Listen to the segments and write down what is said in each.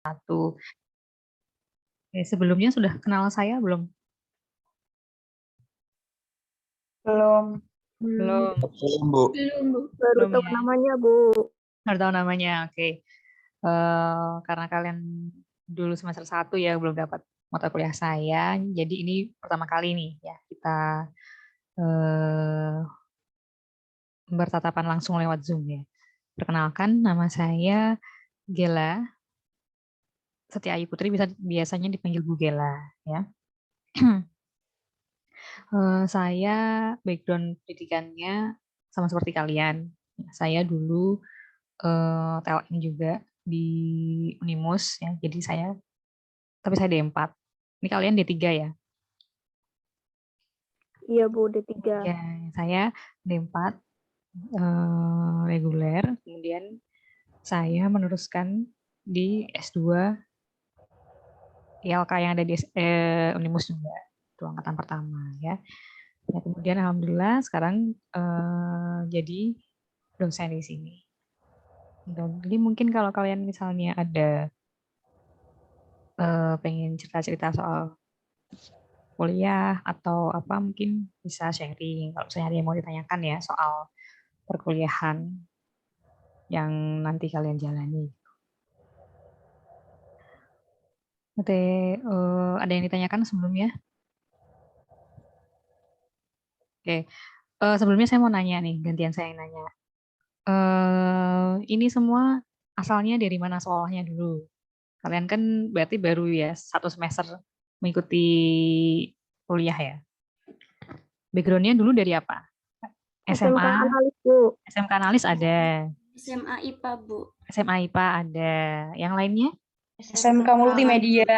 Oke, sebelumnya sudah kenal saya belum? Belum. Belum. Belum, Bu. Baru Belum tahu ya. namanya, Bu. Baru tahu namanya. Oke. Karena kalian dulu semester 1 ya belum dapat mata kuliah saya. Jadi ini pertama kali nih ya kita eh, bertatapan langsung lewat Zoom ya. Perkenalkan, nama saya Gela Setiayu Putri, biasanya dipanggil Bu Gela ya. Saya background pendidikannya sama seperti kalian. Saya dulu TLM juga di Unimus ya. Jadi tapi saya D4. Ini kalian D3 ya? Iya, Bu, D3. Ya, saya D4 reguler. Kemudian saya meneruskan di S2 ILK yang ada di Unimus juga. Itu angkatan pertama ya. Ya, kemudian alhamdulillah sekarang jadi dosen di sini. Jadi mungkin kalau kalian misalnya ada pengen cerita-cerita soal kuliah atau apa mungkin bisa sharing. Kalau misalnya ada yang mau ditanyakan ya soal perkuliahan yang nanti kalian jalani. Oke, ada yang ditanyakan sebelumnya? Oke, sebelumnya saya mau nanya nih, gantian saya yang nanya. Ini semua asalnya dari mana soalnya dulu? Kalian kan berarti baru ya 1 semester mengikuti kuliah ya. Backgroundnya dulu dari apa? SMK SMA, analis, Bu. SMK analis ada, SMA IPA, Bu. SMA IPA ada. Yang lainnya? SMK multimedia.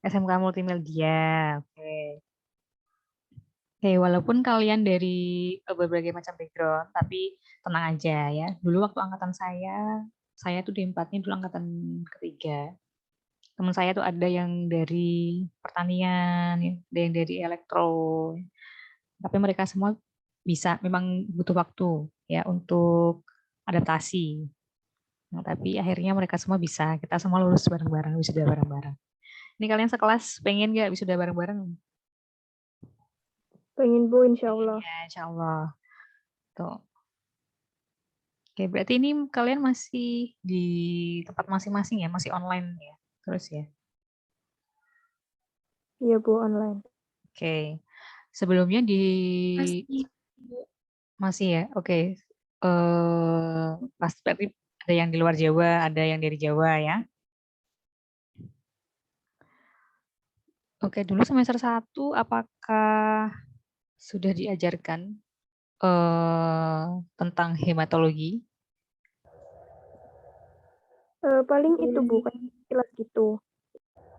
SMK multimedia. Oke. Oke, walaupun kalian dari berbagai macam background, tapi tenang aja ya. Dulu waktu angkatan saya tuh D4-nya dulu angkatan ketiga. Teman saya tuh ada yang dari pertanian, ya, ada yang dari elektro. Tapi mereka semua bisa, memang butuh waktu ya untuk adaptasi. Nah, tapi akhirnya mereka semua bisa, kita semua lulus bareng-bareng, wisuda bareng-bareng. Ini kalian sekelas pengen nggak wisuda bareng-bareng? Pengen, Bu, insya Allah. Ya, insya Allah. Tuh. Oke, berarti ini kalian masih di tempat masing-masing ya, masih online ya, terus ya. Iya, Bu, online. Oke, sebelumnya masih ya, oke. Pasti berarti ada yang di luar Jawa, ada yang dari Jawa ya. Oke, dulu semester 1 apakah sudah diajarkan tentang hematologi? Paling itu, Bu, kan kilas gitu.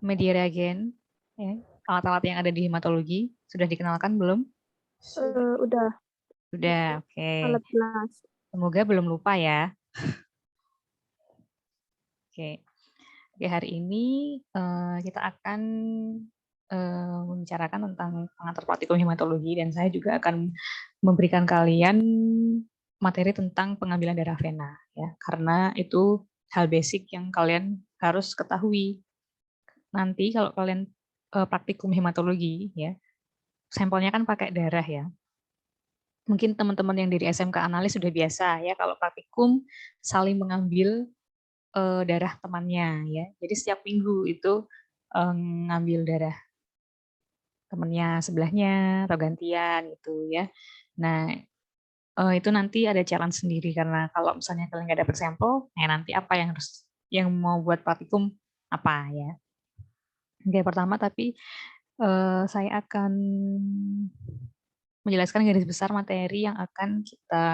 Media reagen, ya, alat-alat yang ada di hematologi sudah dikenalkan belum? Udah, Sudah, oke. alat kelas. Semoga belum lupa ya. Oke. Oke, hari ini kita akan membicarakan tentang pengantar praktikum hematologi dan saya juga akan memberikan kalian materi tentang pengambilan darah vena ya, karena itu hal basic yang kalian harus ketahui. Nanti kalau kalian praktikum hematologi ya, sampelnya kan pakai darah ya. Mungkin teman-teman yang dari SMK analis sudah biasa ya kalau praktikum saling mengambil darah temannya ya. Jadi setiap minggu itu ngambil darah temannya sebelahnya atau gantian gitu ya. Nah, itu nanti ada challenge sendiri karena kalau misalnya kalian nggak dapet sampel, ya nanti apa yang mau buat praktikum apa ya. Oke, pertama tapi saya akan menjelaskan garis besar materi yang akan kita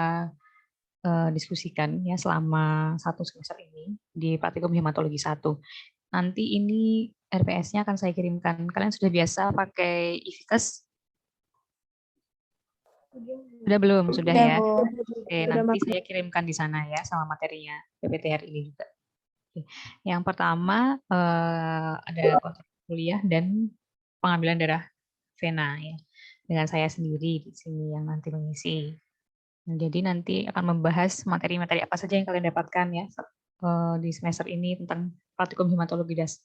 diskusikan ya selama 1 semester ini di praktikum hematologi 1. Nanti ini RPS-nya akan saya kirimkan. Kalian sudah biasa pakai e-Vikas? Sudah belum? Sudah ya. Oke, nanti saya kirimkan di sana ya sama materinya PPTR ini juga. Oke. Yang pertama ada kontrak kuliah dan pengambilan darah vena ya. Dengan saya sendiri di sini yang nanti mengisi. Jadi nanti akan membahas materi-materi apa saja yang kalian dapatkan ya di semester ini tentang praktikum hematologi 1.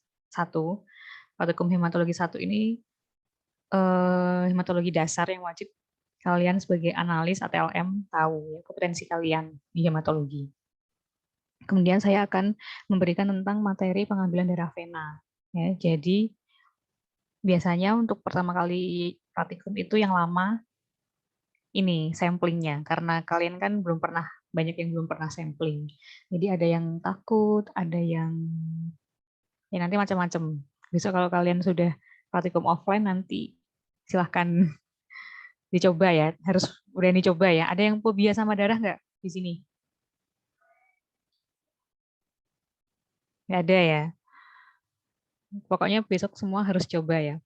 Praktikum hematologi 1 ini hematologi dasar yang wajib kalian sebagai analis ATLM tahu ya, kompetensi kalian di hematologi. Kemudian saya akan memberikan tentang materi pengambilan darah vena. Ya, jadi biasanya untuk pertama kali praktikum itu yang lama ini samplingnya, karena kalian kan belum pernah, banyak yang belum pernah sampling. Jadi ada yang takut, ada yang ya nanti macam-macam. Besok kalau kalian sudah praktikum offline nanti silahkan dicoba ya, harus berani coba ya. Ada yang fobia sama darah nggak di sini? Nggak ada ya. Pokoknya besok semua harus coba ya.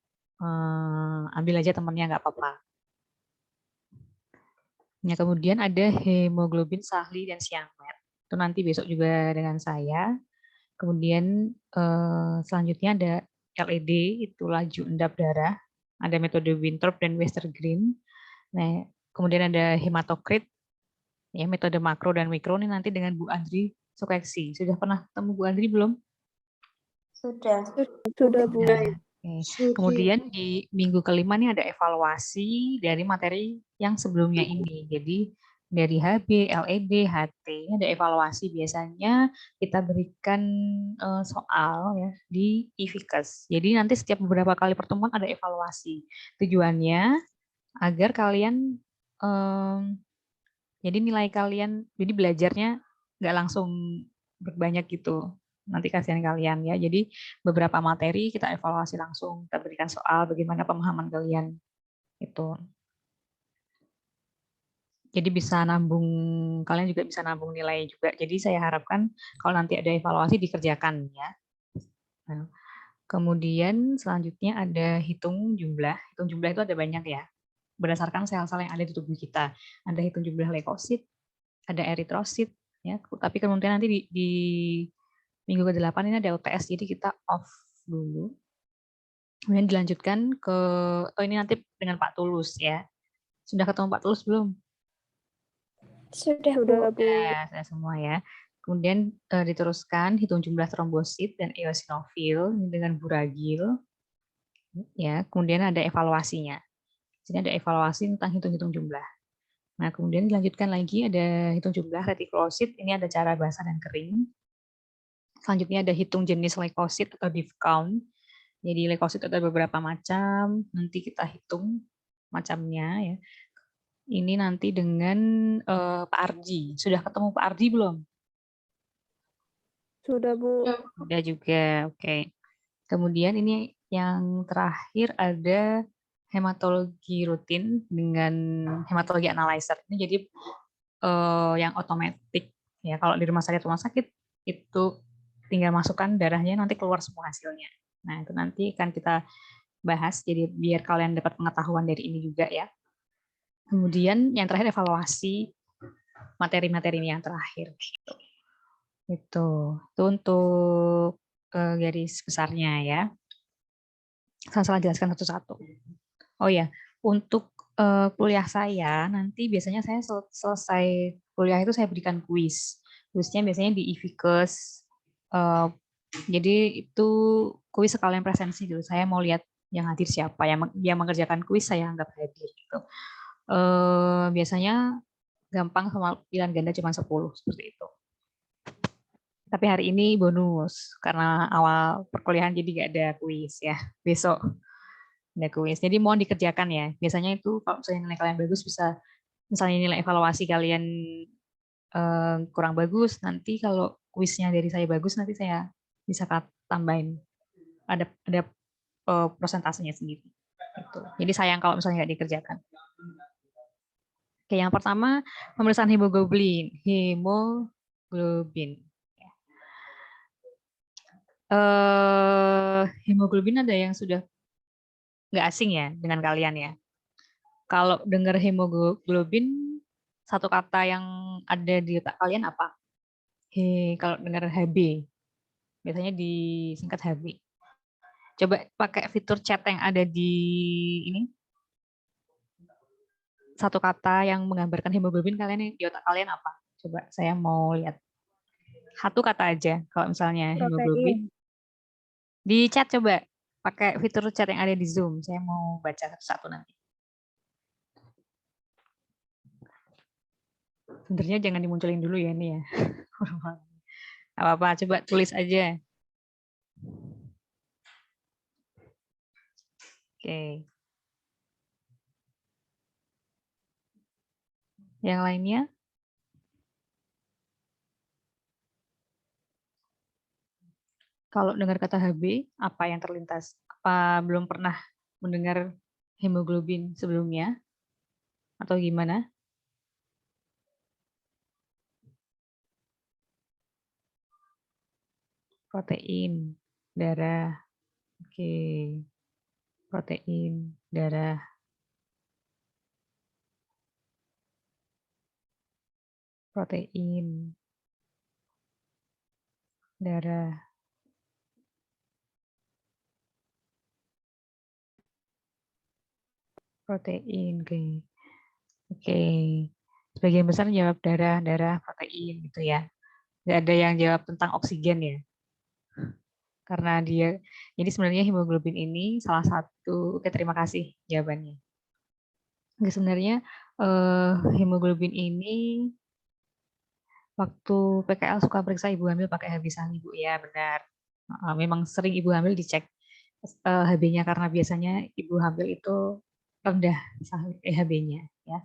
Ambil aja temennya nggak apa-apa. Ya, kemudian ada hemoglobin sahli dan siamet. Itu nanti besok juga dengan saya. Kemudian selanjutnya ada LED, itu laju endap darah. Ada metode Winthrop dan Westergren. Nah, kemudian ada hematokrit, ya metode makro dan mikro ini nanti dengan Bu Andri Sukeksi. Sudah pernah ketemu Bu Andri belum? Sudah. Sudah, Bu. Oke. Kemudian di minggu kelima nih ada evaluasi dari materi yang sebelumnya ini. Jadi dari HB, LED, HT ada evaluasi, biasanya kita berikan soal ya di IFIKES. Jadi nanti setiap beberapa kali pertemuan ada evaluasi. Tujuannya agar kalian jadi nilai kalian, jadi belajarnya nggak langsung berbanyak gitu. Nanti kasihan kalian ya. Jadi beberapa materi kita evaluasi langsung, kita berikan soal bagaimana pemahaman kalian itu. Jadi bisa nambung, kalian juga bisa nambung nilai juga. Jadi saya harapkan kalau nanti ada evaluasi dikerjakan ya. Nah, kemudian selanjutnya ada hitung jumlah. Hitung jumlah itu ada banyak ya. Berdasarkan sel-sel yang ada di tubuh kita. Ada hitung jumlah leukosit, ada eritrosit, ya. Tapi kemudian nanti di minggu ke-8 ini ada UTS, jadi kita off dulu. Kemudian dilanjutkan ke, ini nanti dengan Pak Tulus ya. Sudah ketemu Pak Tulus belum? Sudah, Bu. Ya, saya semua ya. Kemudian diteruskan hitung jumlah trombosit dan eosinofil dengan buragil. Ya, kemudian ada evaluasinya. Jadi ada evaluasi tentang hitung-hitung jumlah. Nah, kemudian dilanjutkan lagi ada hitung jumlah retikulosit, ini ada cara basah dan kering. Selanjutnya ada hitung jenis leukosit atau diff count. Jadi leukosit ada beberapa macam, nanti kita hitung macamnya ya. Ini nanti dengan Pak Arji. Sudah ketemu Pak Arji belum? Sudah, Bu. Sudah juga, oke. Kemudian ini yang terakhir ada hematologi rutin dengan hematologi analyzer. Ini jadi yang otomatis ya, kalau di rumah sakit itu tinggal masukkan darahnya nanti keluar semua hasilnya. Nah, itu nanti akan kita bahas jadi biar kalian dapat pengetahuan dari ini juga ya. Kemudian yang terakhir evaluasi materi-materi ini yang terakhir gitu. Itu untuk garis besarnya ya. Saya jelaskan satu-satu. Oh ya, untuk kuliah saya nanti biasanya saya selesai kuliah itu saya berikan kuis. Kuisnya biasanya di IFIKES. Jadi itu kuis sekalian presensi dulu. Saya mau lihat yang hadir siapa, yang mengerjakan kuis saya anggap hadir gitu. Biasanya gampang sama pilihan ganda cuma 10 seperti itu. Tapi hari ini bonus karena awal perkuliahan jadi nggak ada kuis ya. Besok ada kuis. Jadi mohon dikerjakan ya. Biasanya itu kalau misalnya nilai kalian bagus bisa, misalnya nilai evaluasi kalian kurang bagus, nanti kalau kuisnya dari saya bagus nanti saya bisa tambahin. Ada prosentasenya sendiri. Gitu. Jadi sayang kalau misalnya nggak dikerjakan. Oke, yang pertama pemeriksaan hemoglobin. Hemoglobin ada yang sudah nggak asing ya dengan kalian ya. Kalau dengar hemoglobin, satu kata yang ada di otak kalian apa? Kalau dengar HB, biasanya disingkat HB. Coba pakai fitur chat yang ada di ini. Satu kata yang menggambarkan hemoglobin kalian di otak kalian apa? Coba saya mau lihat. Satu kata aja kalau misalnya hemoglobin. Protein. Di chat coba pakai fitur chat yang ada di Zoom. Saya mau baca satu-satu nanti. Sebenarnya jangan dimunculin dulu ya ini ya. Apa-apa, coba tulis aja. Oke. Yang lainnya? Kalau dengar kata HB, apa yang terlintas? Apa belum pernah mendengar hemoglobin sebelumnya? Atau gimana? Protein, darah. Oke. Protein, darah. Protein, darah. Protein, oke. Oke. Sebagian besar jawab darah, protein gitu ya. Nggak ada yang jawab tentang oksigen ya. Karena dia, jadi sebenarnya hemoglobin ini salah satu, oke terima kasih jawabannya. Oke, sebenarnya hemoglobin ini waktu PKL suka periksa ibu hamil pakai HB sahli Bu, ya benar. Memang sering ibu hamil dicek HB-nya karena biasanya ibu hamil itu rendah HB-nya ya.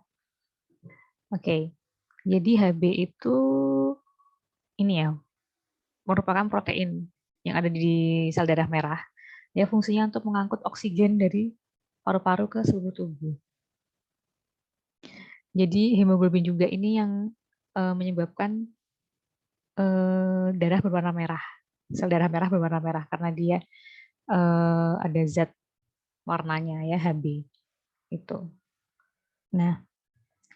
Oke. Jadi HB itu ini ya, merupakan protein yang ada di sel darah merah. Ya, fungsinya untuk mengangkut oksigen dari paru-paru ke seluruh tubuh. Jadi hemoglobin juga ini yang menyebabkan darah berwarna merah, sel darah merah berwarna merah karena dia ada zat warnanya ya HB itu. Nah,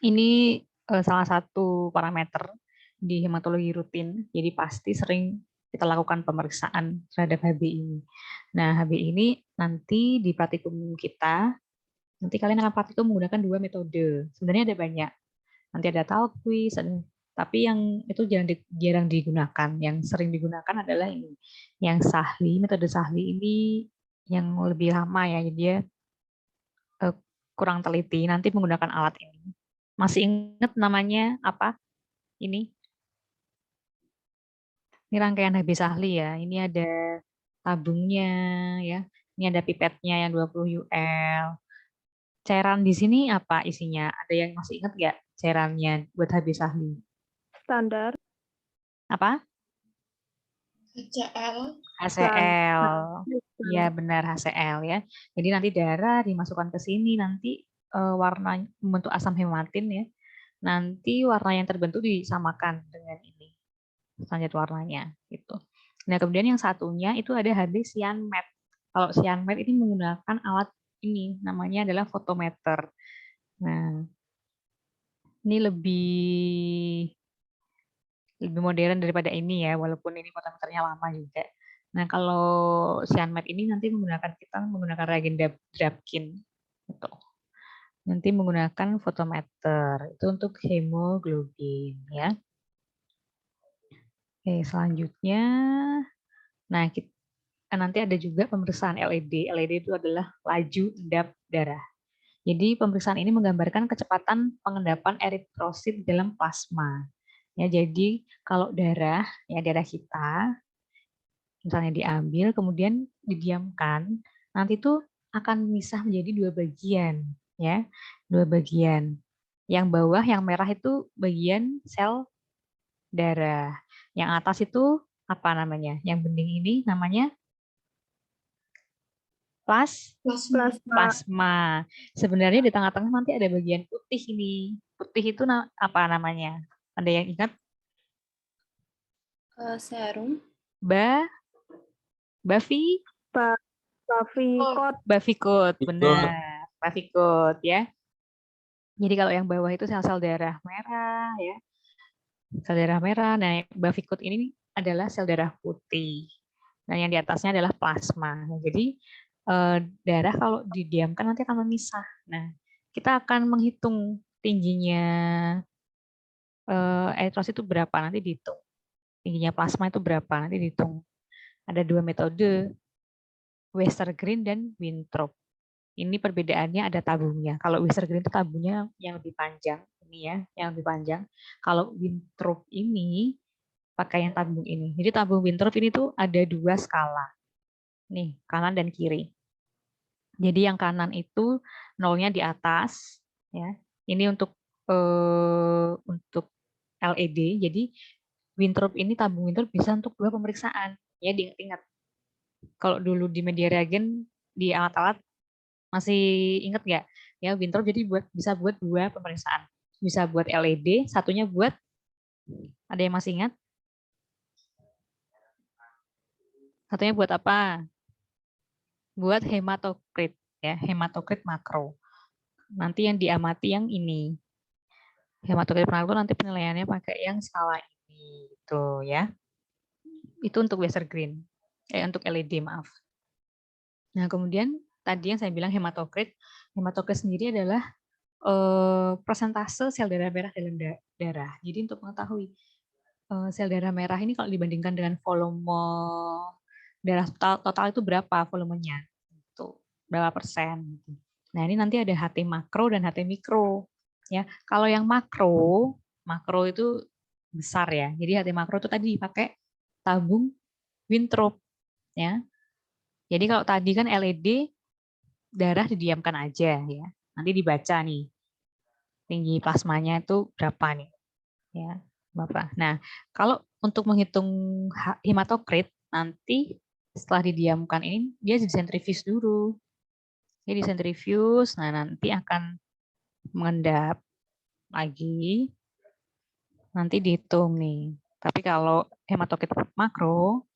ini salah satu parameter di hematologi rutin. Jadi pasti sering kita lakukan pemeriksaan terhadap HB ini. Nah, HB ini nanti di praktikum kita, nanti kalian akan praktikum menggunakan 2 metode. Sebenarnya ada banyak. Nanti ada Talquiz, tapi yang itu jarang digunakan. Yang sering digunakan adalah ini. Yang Sahli, metode Sahli ini yang lebih lama ya. Jadi dia kurang teliti. Nanti menggunakan alat ini. Masih ingat namanya apa? Ini rangkaian HB Sahli ya. Ini ada tabungnya ya. Ini ada pipetnya yang 20 UL. Cairan di sini apa isinya? Ada yang masih ingat nggak cairannya buat HB Sahli? Standar. Apa? HCl. HCl. Iya benar HCl ya. Jadi nanti darah dimasukkan ke sini, nanti warna membentuk asam hematin ya. Nanti warna yang terbentuk disamakan dengan ini standar warnanya gitu. Nah kemudian yang satunya itu ada HB cyanmet. Kalau cyanmet ini menggunakan alat ini namanya adalah fotometer. Nah ini lebih modern daripada ini ya, walaupun ini fotometernya lama juga. Nah kalau cyanmet ini nanti kita menggunakan reagen Drapkin gitu. Nanti menggunakan fotometer itu untuk hemoglobin ya. Oke, selanjutnya, nah nanti ada juga pemeriksaan LED. LED itu adalah laju endap darah. Jadi pemeriksaan ini menggambarkan kecepatan pengendapan eritrosit dalam plasma. Ya, jadi kalau darah kita misalnya diambil kemudian didiamkan, nanti itu akan misah menjadi 2 bagian, ya, 2 bagian. Yang bawah yang merah itu bagian sel darah. Yang atas itu apa namanya? Yang bening ini namanya plasma. Sebenarnya di tengah-tengah nanti ada bagian putih ini. Putih itu apa namanya? Ada yang ingat? Serum. Bavikot, benar. Bavikot ya. Jadi kalau yang bawah itu sel-sel darah merah ya. Sel darah merah. Nah, bavikot ini adalah sel darah putih. Nah, yang di atasnya adalah plasma. Nah, jadi darah kalau didiamkan nanti akan memisah. Nah, kita akan menghitung tingginya eritrosit itu berapa nanti dihitung. tingginya plasma itu berapa, nanti dihitung. Ada 2 metode, Westergren dan Winthrop. Ini perbedaannya ada tabungnya. Kalau Westergren itu tabungnya yang lebih panjang, ini ya, yang lebih panjang. Kalau Winthrop ini pakai yang tabung ini. Jadi tabung Winthrop ini tuh ada 2 skala. Nih, kanan dan kiri. Jadi yang kanan itu nolnya di atas, ya. Ini untuk LED. Jadi Winthrop ini tabung Winthrop bisa untuk 2 pemeriksaan. Ya, diingat-ingat. Kalau dulu di media reagen di alat-alat masih ingat nggak? Ya, Winthrop jadi bisa buat 2 pemeriksaan. Bisa buat LED, satunya buat, ada yang masih ingat? Satunya buat apa? Buat hematokrit, ya, hematokrit makro. Nanti yang diamati yang ini. Hematokrit makro nanti penilaiannya pakai yang skala ini, gitu ya. Itu untuk Westergren, untuk LED, maaf. Nah, kemudian tadi yang saya bilang hematokrit sendiri adalah persentase sel darah merah dalam darah. Jadi untuk mengetahui sel darah merah ini kalau dibandingkan dengan volume darah total itu berapa volumenya, itu berapa persen. Nah, ini nanti ada HT makro dan HT mikro. Ya, kalau yang makro itu besar ya. Jadi HT makro itu tadi dipakai tabung Winthrop, ya. Jadi kalau tadi kan LED darah didiamkan aja ya. Nanti dibaca nih tinggi plasmanya itu berapa nih, ya, Bapak. Nah, kalau untuk menghitung hematokrit nanti setelah didiamkan ini dia disentrifuge dulu. Jadi disentrifuge, nah nanti akan mengendap lagi, nanti dihitung nih. Tapi kalau hematokrit makro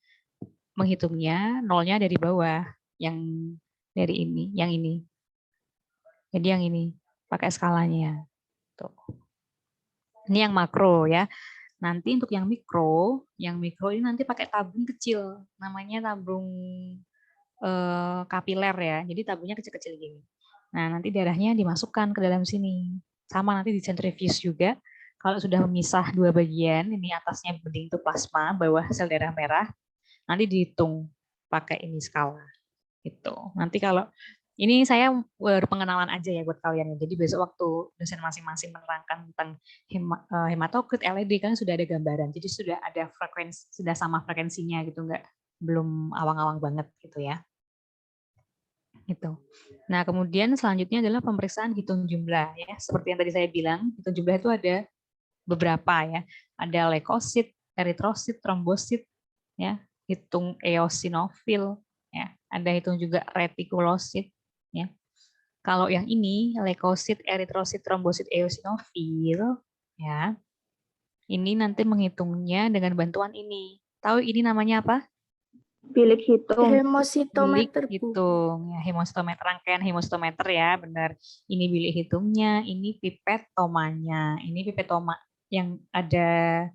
menghitungnya nolnya dari bawah, yang dari ini, yang ini. Jadi yang ini pakai skalanya. Tuh. Ini yang makro ya. Nanti untuk yang mikro ini nanti pakai tabung kecil, namanya tabung kapiler ya. Jadi tabungnya kecil-kecil gini. Nah, nanti darahnya dimasukkan ke dalam sini. Sama nanti disentrifuge juga. Kalau sudah memisah 2 bagian, ini atasnya bening itu plasma, bawah sel darah merah, nanti dihitung pakai ini skala. Gitu. Nanti kalau ini saya berpengenalan aja ya buat kalian. Jadi besok waktu dosen masing-masing menerangkan tentang hematokrit LED kan sudah ada gambaran. Jadi sudah ada frekuensi, sudah sama frekuensinya gitu, enggak belum awang-awang banget gitu ya. Gitu. Nah, kemudian selanjutnya adalah pemeriksaan hitung jumlah ya. Seperti yang tadi saya bilang, hitung jumlah itu ada beberapa ya. Ada leukosit, eritrosit, trombosit ya, hitung eosinofil ya. Ada hitung juga retikulosit ya. Kalau yang ini leukosit, eritrosit, trombosit, eosinofil ya. Ini nanti menghitungnya dengan bantuan ini. Tahu ini namanya apa? Bilik hitung. Bilik Hemositometer, Bu. hitung ya, hemositometer, rangkaian hemositometer ya, benar. Ini bilik hitungnya, ini pipetomanya. Ini pipetoma yang ada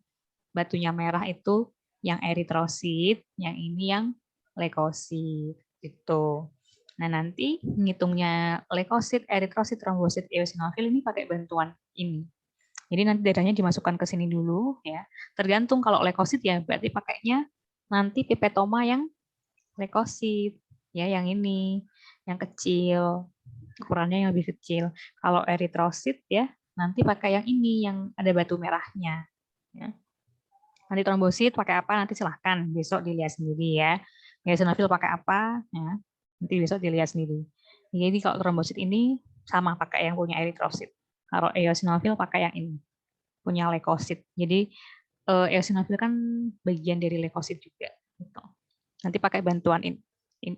batunya merah itu yang eritrosit, yang ini yang leukosit gitu. Nah, nanti ngitungnya leukosit, eritrosit, trombosit, eosinofil ini pakai bantuan ini. Jadi nanti darahnya dimasukkan ke sini dulu ya. Tergantung kalau leukosit ya berarti pakainya nanti pipetoma yang leukosit ya, yang ini yang kecil, ukurannya yang lebih kecil. Kalau eritrosit ya nanti pakai yang ini yang ada batu merahnya ya. Nanti trombosit pakai apa nanti silahkan besok dilihat sendiri ya. Eosinofil pakai apa ya, nanti besok dilihat sendiri. Jadi kalau trombosit ini sama pakai yang punya eritrosit. Kalau eosinofil pakai yang ini punya leukosit. Jadi eosinofil kan bagian dari leukosit juga gitu. Nanti pakai bantuan ini.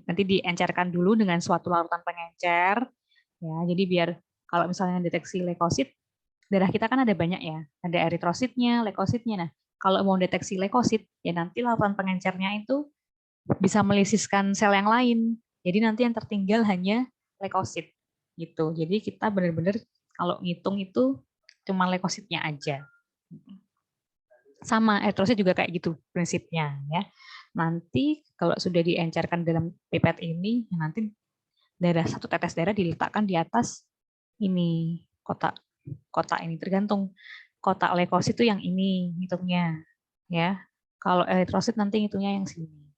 Nanti diencerkan dulu dengan suatu larutan pengencer ya. Jadi biar kalau misalnya deteksi leukosit, darah kita kan ada banyak ya, ada eritrositnya, leukositnya. Nah, kalau mau deteksi leukosit ya nanti larutan pengencernya itu bisa melisiskan sel yang lain. Jadi nanti yang tertinggal hanya leukosit gitu. Jadi kita benar-benar kalau ngitung itu cuma leukositnya aja. Sama eritrosit juga kayak gitu prinsipnya ya. Nanti kalau sudah diencerkan dalam pipet ini, nanti satu tetes darah diletakkan di atas ini kotak ini, tergantung kotak leukosit itu yang ini hitungnya ya. Kalau eritrosit nanti hitungnya yang sini.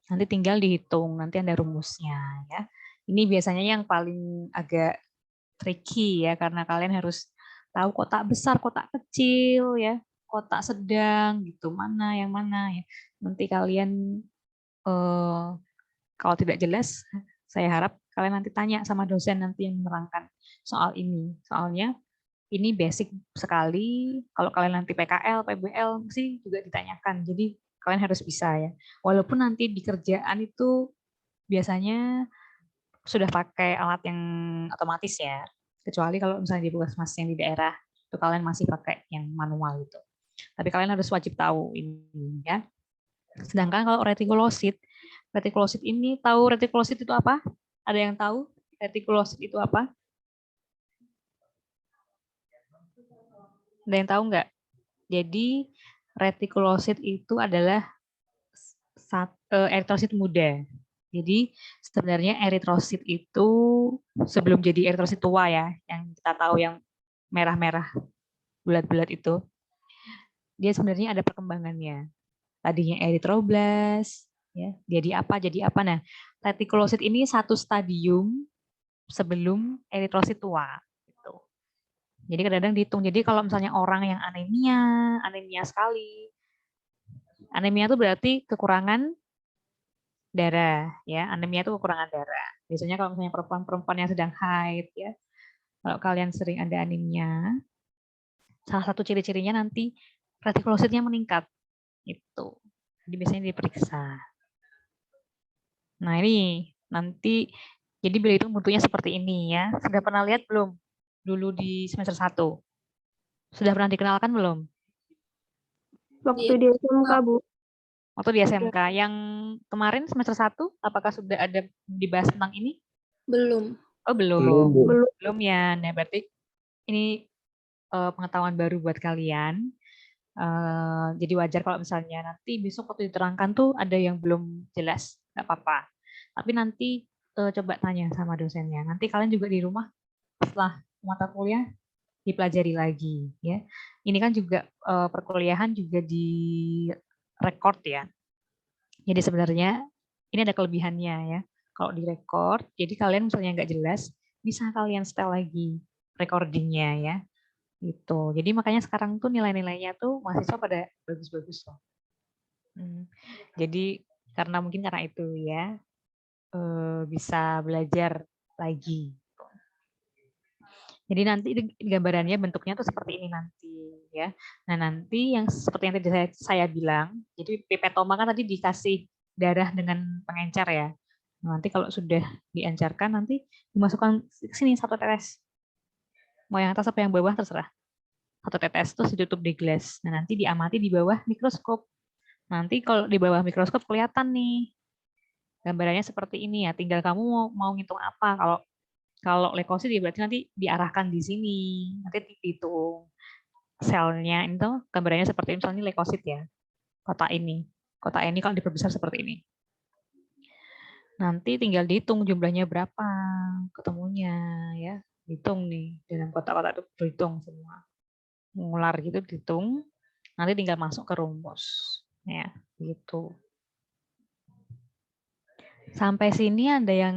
Nanti tinggal dihitung, nanti ada rumusnya ya. Ini biasanya yang paling agak tricky ya, karena kalian harus tahu kotak besar, kotak kecil ya, kotak sedang gitu, mana yang mana ya. Nanti kalian kalau tidak jelas, saya harap kalian nanti tanya sama dosen nanti yang menerangkan soal ini. Soalnya ini basic sekali, kalau kalian nanti PKL, PBL mesti juga ditanyakan. Jadi kalian harus bisa ya. Walaupun nanti di kerjaan itu biasanya sudah pakai alat yang otomatis ya. Kecuali kalau misalnya di puskesmas yang di daerah, itu kalian masih pakai yang manual itu. Tapi kalian harus wajib tahu ini ya. Sedangkan kalau retikulosit ini, tahu retikulosit itu apa? Ada yang tahu retikulosit itu apa? Ada yang tahu nggak? Jadi retikulosit itu adalah eritrosit muda. Jadi sebenarnya eritrosit itu sebelum jadi eritrosit tua ya, yang kita tahu yang merah-merah bulat-bulat itu, dia sebenarnya ada perkembangannya. Tadinya eritroblas, ya, jadi apa? Nah, retikulosit ini satu stadium sebelum eritrosit tua. Gitu. Jadi kadang-kadang dihitung. Jadi kalau misalnya orang yang anemia sekali, anemia itu berarti kekurangan darah, ya. Anemia itu kekurangan darah. Biasanya kalau misalnya perempuan-perempuan yang sedang haid, ya, kalau kalian sering ada anemia, salah satu ciri-cirinya nanti retikulositnya meningkat, itu. Jadi biasanya diperiksa. Nah ini nanti, jadi beliau itu bentuknya seperti ini ya. Sudah pernah lihat belum? Dulu di semester 1. Sudah pernah dikenalkan belum? Waktu di SMK, Bu. Waktu di SMK. Yang kemarin semester 1, apakah sudah ada dibahas tentang ini? Belum. Oh belum. Belum. Belum ya. Nah berarti ini pengetahuan baru buat kalian. Jadi wajar kalau misalnya nanti besok waktu diterangkan tuh ada yang belum jelas, nggak apa-apa. Tapi nanti coba tanya sama dosennya. Nanti kalian juga di rumah setelah mata kuliah dipelajari lagi, ya. Ini kan juga perkuliahan juga di record ya. Jadi sebenarnya ini ada kelebihannya ya. Kalau di record, jadi kalian misalnya nggak jelas, bisa kalian setel lagi recordingnya ya. Gitu. Jadi makanya sekarang tuh nilai-nilainya tuh mahasiswa pada bagus-bagus loh. Jadi karena itu ya bisa belajar lagi. Jadi nanti gambarannya bentuknya tuh seperti ini nanti ya. Nah nanti yang seperti yang tadi saya bilang, jadi pipetoma kan tadi dikasih darah dengan pengencer ya. Nanti kalau sudah diencerkan nanti dimasukkan ke sini satu tetes. Mau yang atas apa yang bawah terserah. Satu tetes terus ditutup di gelas. Nah, nanti diamati di bawah mikroskop. Nanti kalau di bawah mikroskop kelihatan nih. Gambarannya seperti ini ya. Tinggal kamu mau ngitung apa. Kalau leukosit ya berarti nanti diarahkan di sini. Nanti dihitung selnya itu gambarannya seperti misalnya leukosit ya. Kotak ini. Kotak ini kalau diperbesar seperti ini. Nanti tinggal dihitung jumlahnya berapa ketemunya ya. Hitung nih dalam kotak-kotak itu dihitung semua. Ngular gitu dihitung, nanti tinggal masuk ke rumus ya gitu. Sampai sini ada yang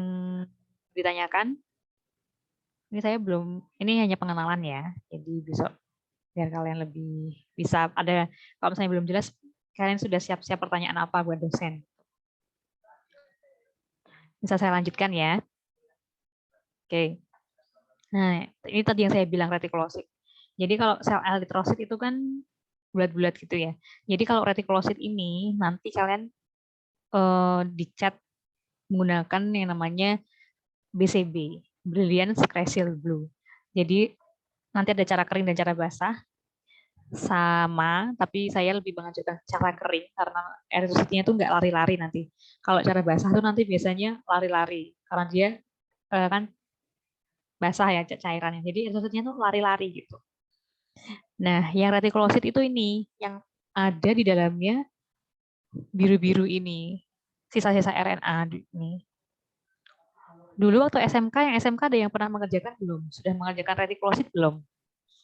ditanyakan? Ini saya belum, ini hanya pengenalan ya, jadi besok biar kalian lebih bisa ada, kalau misalnya belum jelas kalian sudah siap-siap pertanyaan apa buat dosen. Bisa saya lanjutkan ya. Oke. Nah ini tadi yang saya bilang retikulosit. Jadi kalau sel eritrosit itu kan bulat-bulat gitu ya. Jadi kalau retikulosit ini nanti kalian dicat menggunakan yang namanya BCB, Brilliant Crescent Blue. Jadi nanti ada cara kering dan cara basah sama, tapi saya lebih mengajarkan cara kering karena eritrositnya itu nggak lari-lari nanti. Kalau cara basah tuh nanti biasanya lari-lari karena dia kan basah ya cairannya. Jadi eritrositnya tuh lari-lari gitu. Nah, yang retikulosit itu ini yang ada di dalamnya biru-biru ini, sisa-sisa RNA ini. Dulu waktu SMK, yang SMK ada yang pernah mengerjakan belum? Sudah mengerjakan retikulosit belum?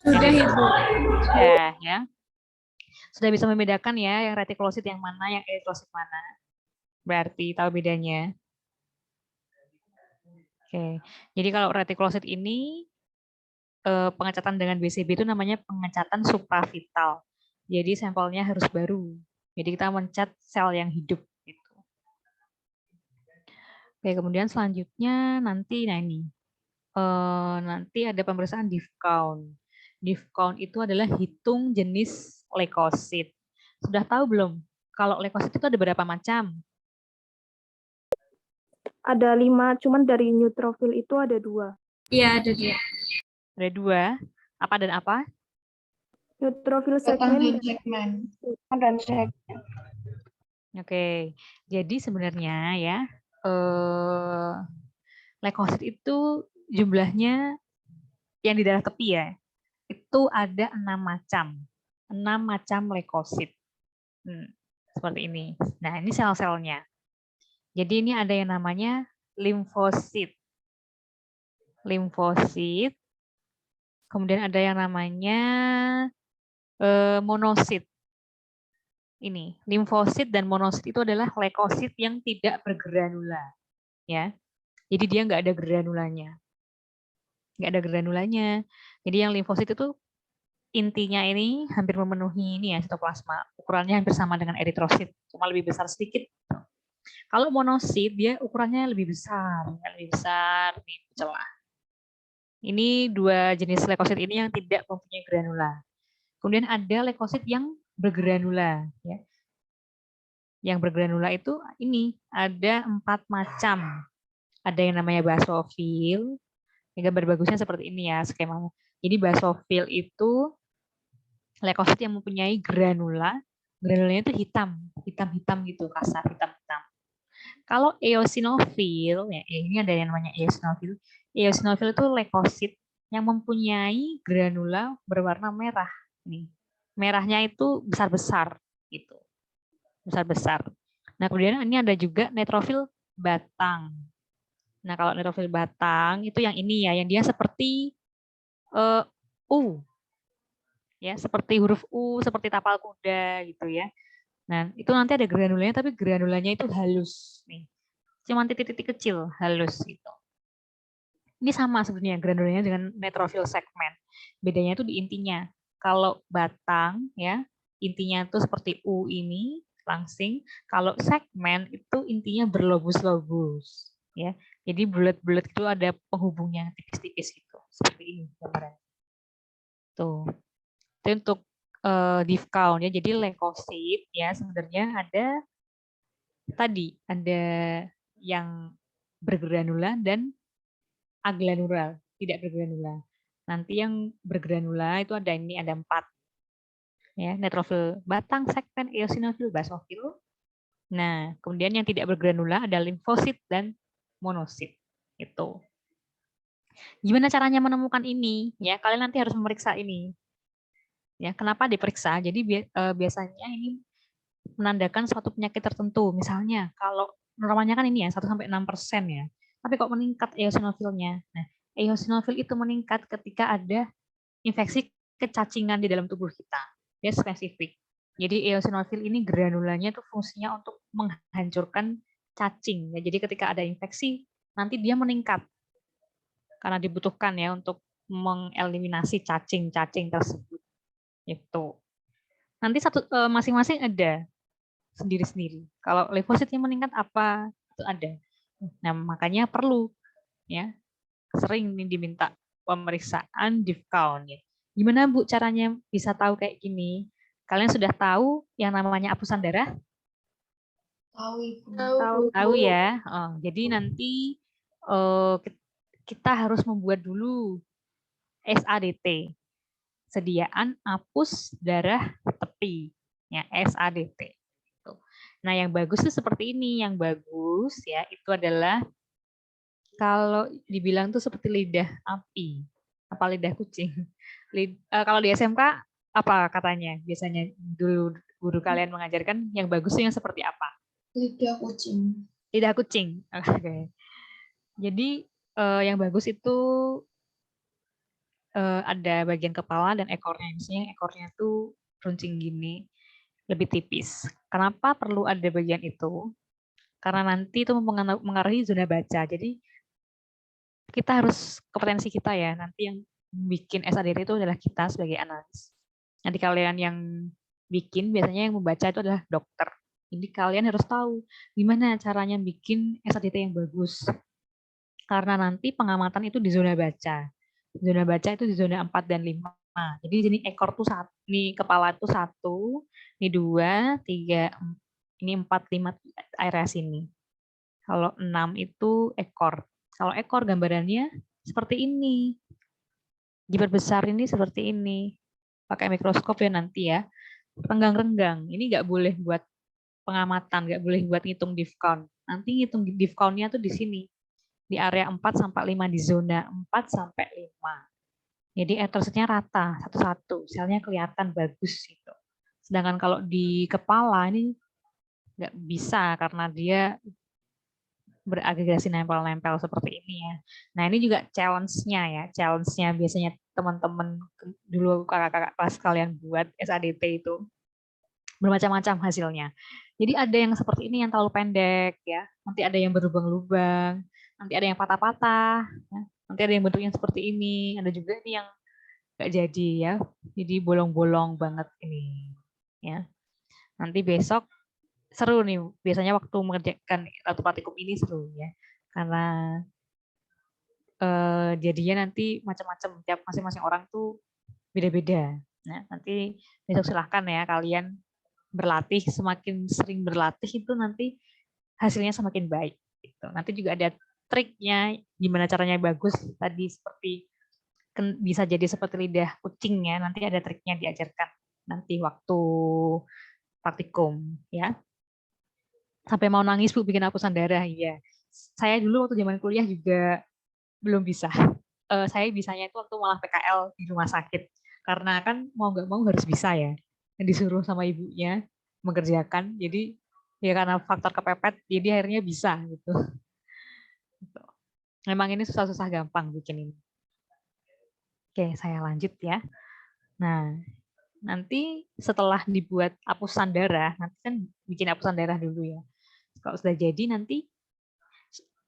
Sudah, Ibu. Sudah ya. Sudah bisa membedakan ya yang retikulosit yang mana, yang eritrosit mana. Berarti tahu bedanya. Oke. Jadi kalau retikulosit ini pengecatan dengan BCB itu namanya pengecatan supravital. Jadi sampelnya harus baru. Jadi kita mencat sel yang hidup gitu. Oke, kemudian selanjutnya nanti nanti ada pemeriksaan diff count. Diff count itu adalah hitung jenis leukosit. Sudah tahu belum kalau leukosit itu ada berapa macam? Ada 5, cuman dari neutrophil itu ada 2. Iya, ada dia. Ada 2. Apa dan apa? Neutrophil Batang segmen dan segmen. Oke, jadi sebenarnya ya leukosit itu jumlahnya yang di darah tepi ya, itu ada 6 macam. 6 macam leukosit. Seperti ini. Nah, ini sel-selnya. Jadi ini ada yang namanya limfosit. Limfosit. Kemudian ada yang namanya monosit. Ini, limfosit dan monosit itu adalah leukosit yang tidak bergranula. Ya. Jadi dia nggak ada granulanya. Nggak ada granulanya. Jadi yang limfosit itu intinya ini hampir memenuhi ini ya sitoplasma. Ukurannya hampir sama dengan eritrosit, cuma lebih besar sedikit. Kalau monosit dia ukurannya lebih besar, lebih celah. Ini 2 jenis leukosit ini yang tidak mempunyai granula. Kemudian ada leukosit yang bergranula, ya. Yang bergranula itu ini ada 4 macam. Ada yang namanya basofil. Gambar bagusnya seperti ini ya skemanya. Jadi basofil itu leukosit yang mempunyai granula. Granulanya itu hitam-hitam gitu, kasar hitam-hitam. Kalau eosinofil, ya ini ada yang namanya eosinofil. Eosinofil itu leukosit yang mempunyai granula berwarna merah. Nih, merahnya itu besar-besar gitu, besar-besar. Nah kemudian ini ada juga neutrofil batang. Nah kalau neutrofil batang itu yang ini ya, yang dia seperti U, ya seperti huruf U, seperti tapal kuda gitu ya. Nah itu nanti ada granulanya, tapi granulanya itu halus nih. Cuma titik-titik kecil, halus gitu. Ini sama sebenarnya granulanya dengan neutrophil segmen. Bedanya itu di intinya. Kalau batang ya, intinya itu seperti U ini, langsing. Kalau segmen itu intinya berlobus-lobus ya. Jadi bulat-bulat itu ada penghubungnya tipis-tipis gitu. Seperti ini gambaran. Tuh. Itu untuk diff count ya. Jadi leukosit ya sebenarnya ada tadi ada yang bergranula dan aglanular, tidak bergranula. Nanti yang bergranula itu ada 4. Ya, neutrofil batang, segmen, eosinofil, basofil. Nah, kemudian yang tidak bergranula ada limfosit dan monosit. Itu. Gimana caranya menemukan ini? Ya, kalian nanti harus memeriksa ini. Ya, kenapa diperiksa? Jadi biasanya ini menandakan suatu penyakit tertentu. Misalnya, kalau normalnya kan ini ya 1-6% ya. Tapi kok meningkat eosinofilnya? Nah, eosinofil itu meningkat ketika ada infeksi kecacingan di dalam tubuh kita. Dia spesifik. Jadi eosinofil ini granulanya itu fungsinya untuk menghancurkan cacing. Ya, jadi ketika ada infeksi, nanti dia meningkat. Karena dibutuhkan ya untuk mengeliminasi cacing-cacing tersebut. Itu. Nanti masing-masing ada sendiri-sendiri. Kalau leukositnya meningkat apa? Itu ada. Nah, makanya perlu ya sering nih diminta pemeriksaan diff count ya. Gimana Bu caranya bisa tahu kayak gini? Kalian sudah tahu yang namanya apusan darah? Tahu ya. Jadi nanti kita harus membuat dulu SADT. Sediaan apus darah tepi. Ya, SADT. Nah, yang bagus itu seperti ini. Yang bagus ya itu adalah kalau dibilang tuh seperti lidah api, apa lidah kucing. Kalau di SMK apa katanya? Biasanya dulu guru kalian mengajarkan yang bagus itu yang seperti apa? Lidah kucing. Lidah kucing. Oke. Jadi yang bagus itu ada bagian kepala dan ekornya. Misalnya ekornya tuh runcing gini. lebih tipis. Kenapa perlu ada bagian itu? Karena nanti itu mempengaruhi zona baca. Jadi kita harus kompetensi kita ya. Nanti yang bikin SADT itu adalah kita sebagai analis. Nanti kalian yang bikin, biasanya yang membaca itu adalah dokter. Jadi kalian harus tahu gimana caranya bikin SADT yang bagus. Karena nanti pengamatan itu di zona baca. Zona baca itu di zona 4 dan 5. Jadi ini ekor tuh satu, ini kepala itu 1, ini 2, 3, ini 4, 5 area sini. Kalau 6 itu ekor. Kalau ekor gambarannya seperti ini. Diperbesar ini seperti ini. Pakai mikroskop ya nanti ya. Renggang-renggang. Ini nggak boleh buat pengamatan, nggak boleh buat ngitung div count. Nanti ngitung div count-nya tuh di sini. Di area 4 sampai 5, di zona 4 sampai 5. Jadi erythrocyte-nya rata, satu-satu. Selnya kelihatan bagus gitu. Sedangkan kalau di kepala ini nggak bisa karena dia beragregasi nempel-nempel seperti ini ya. Nah ini juga challenge-nya ya. Challenge-nya biasanya teman-teman dulu kakak-kakak kelas kalian buat SADT itu bermacam-macam hasilnya. Jadi ada yang seperti ini yang terlalu pendek ya. Nanti ada yang berlubang-lubang. Nanti ada yang patah-patah. Ya. Nanti ada yang bentuknya seperti ini. Ada juga ini yang nggak jadi ya. Jadi bolong-bolong banget ini. Ya. Nanti besok seru nih. Biasanya waktu mengerjakan satu praktikum ini seru ya. Karena jadinya nanti macam-macam. Tiap masing-masing orang tuh beda-beda. Nah, nanti besok silahkan ya kalian berlatih, semakin sering berlatih itu nanti hasilnya semakin baik. Gitu. Nanti juga ada triknya, gimana caranya bagus. Tadi seperti bisa jadi seperti lidah kucing ya. Nanti ada triknya diajarkan nanti waktu praktikum ya. Sampai mau nangis Bu bikin hapusan darah ya. Saya dulu waktu zaman kuliah juga belum bisa. Saya bisanya itu waktu malah PKL di rumah sakit. Karena kan mau nggak mau harus bisa ya. Yang disuruh sama ibunya mengerjakan. Jadi ya karena faktor kepepet, jadi akhirnya bisa gitu. Memang ini susah-susah gampang bikin ini. Oke, saya lanjut ya. Nah, nanti setelah dibuat hapusan darah, nanti kan bikin hapusan darah dulu ya. Kalau sudah jadi nanti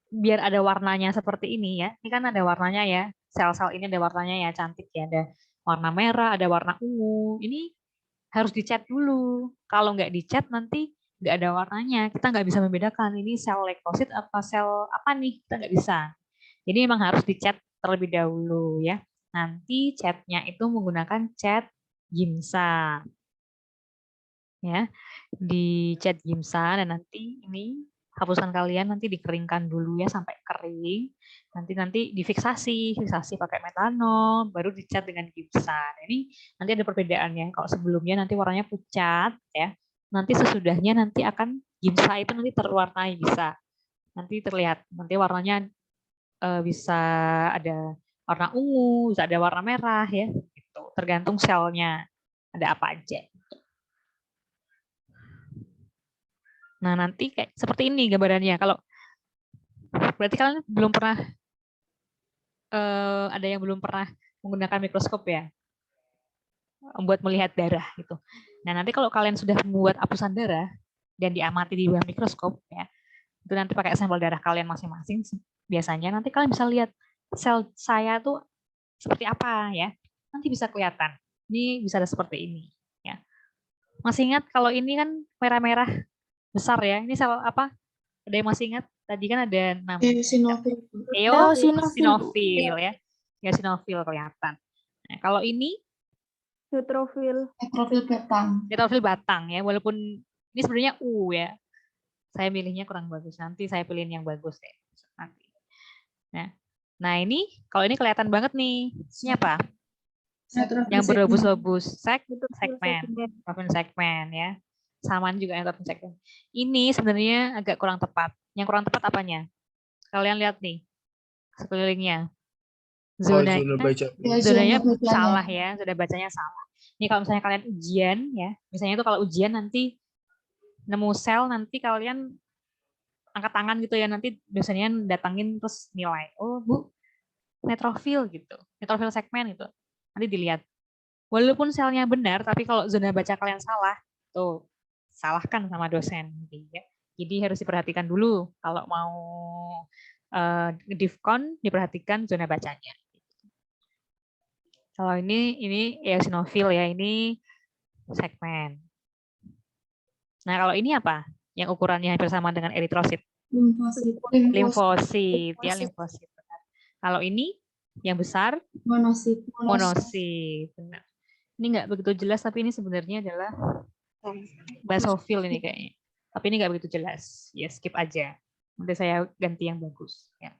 biar ada warnanya seperti ini ya. Ini kan ada warnanya ya. Sel-sel ini ada warnanya ya, cantik ya. Ada warna merah, ada warna ungu. Ini harus dicat dulu. Kalau nggak dicat nanti nggak ada warnanya. Kita nggak bisa membedakan ini sel leukosit apa sel apa nih. Kita nggak bisa. Jadi memang harus dicat terlebih dahulu ya. Nanti catnya itu menggunakan cat Gimsa. Ya, di cat Gimsa dan nanti ini hapusan kalian nanti dikeringkan dulu ya sampai kering. Nanti difiksasi pakai metanol, baru dicat dengan gipsa. Ini nanti ada perbedaannya. Kalau sebelumnya nanti warnanya pucat ya. Nanti sesudahnya nanti akan gipsa itu nanti terwarnai bisa. Nanti terlihat nanti warnanya bisa ada warna ungu, bisa ada warna merah ya. Gitu. Tergantung selnya ada apa aja. Nah, nanti kayak seperti ini gambarannya. Kalau berarti kalian belum pernah ada yang belum pernah menggunakan mikroskop ya, buat melihat darah gitu. Nah, nanti kalau kalian sudah membuat hapusan darah dan diamati di bawah mikroskop ya, itu nanti pakai sampel darah kalian masing-masing. Biasanya nanti kalian bisa lihat sel saya tuh seperti apa ya. Nanti bisa kelihatan. Ini bisa ada seperti ini ya. Masih ingat kalau ini kan merah-merah besar ya. Ini sel apa? Ada yang masih ingat? Tadi kan ada namanya eosinofil ya. Eosinofil kelihatan. Nah, kalau ini Neutrofil. Neutrofil batang ya. Walaupun ini sebenarnya U ya. Saya milihnya kurang bagus. Nanti saya pilihin yang bagus ya. Nanti. Nah ini kalau ini kelihatan banget nih. Ini apa? Yang berebus-rebus segmen ya. Samaan juga yang segmen. Ini sebenarnya agak kurang tepat. Yang kurang tepat apanya? Kalian lihat nih sekelilingnya. Zonanya salah ya, zona bacanya salah. Ini kalau misalnya kalian ujian ya, misalnya itu kalau ujian nanti nemu sel nanti kalian angkat tangan gitu ya, nanti dosennya datangin terus nilai. Oh Bu, neutrofil gitu, neutrofil segmen gitu. Nanti dilihat. Walaupun selnya benar, tapi kalau zona baca kalian salah, Tuh, salahkan sama dosen. Ya. Jadi harus diperhatikan dulu kalau mau Diffcon, diperhatikan zona bacanya. Kalau ini eosinofil ya, ini segmen. Nah, kalau ini apa? Yang ukurannya hampir sama dengan eritrosit. Limfosit. Limfosit, ya limfosit. Benar. Kalau ini yang besar Monosit. monosit. Benar. Ini nggak begitu jelas, tapi ini sebenarnya adalah basofil ini kayaknya. Tapi ini nggak begitu jelas. Ya skip aja. Nanti saya ganti yang bagus. Ya.